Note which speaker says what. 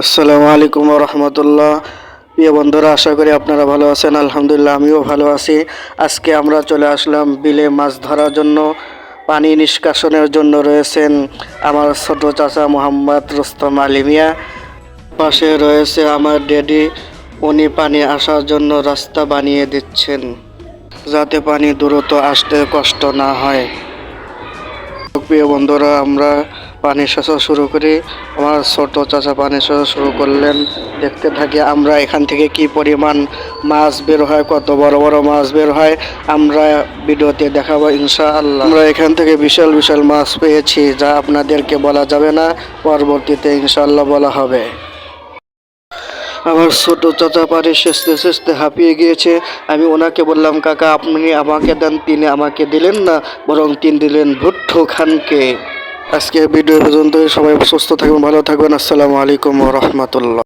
Speaker 1: আসসালামু আলাইকুম ওয়া রাহমাতুল্লাহ। প্রিয় বন্ধুরা, আশা করি আপনারা ভালো আছেন। আলহামদুলিল্লাহ, আমিও ভালো আছি। আজকে আমরা চলে আসলাম বিলে মাছ ধরার জন্য। পানি নিষ্কাশনের জন্য রয়েছেন আমার ছোট চাচা মোহাম্মদ রুস্তম আলী মিয়া। পাশে রয়েছে আমার ড্যাডি, উনি পানি আসার জন্য রাস্তা বানিয়ে দিচ্ছেন যাতে পানি দ্রুত আসতে কষ্ট না হয়। প্রিয় বন্ধুরা, আমরা পানি সেচা শুরু করি। আমার ছোট চাচা পানি সেচা শুরু করলেন। দেখতে থাকি আমরা এখান থেকে কি পরিমাণ মাছ বের হয়, কত বড় বড় মাছ বের হয় আমরা ভিডিওতে দেখাবো ইনশাআল্লাহ। আমরা এখান থেকে বিশাল বিশাল মাছ পেয়েছি, যা আপনাদেরকে বলা যাবে না, পরবর্তীতে ইনশাআল্লাহ বলা হবে। আমার ছোট চাচা পানি সেচতে সেচতে হাঁপিয়ে গিয়েছে। আমি ওনাকে বললাম, কাকা আপনি আমাকে দেন। তিনি আমাকে দিলেন না, বরং তিনি দিলেন ভুট্টো খানকে। আজকে ভিডিও পর্যন্ত। সবাই সুস্থ থাকবেন, ভালো থাকবেন। আসসালামু আলাইকুম ওয়া রাহমাতুল্লাহ।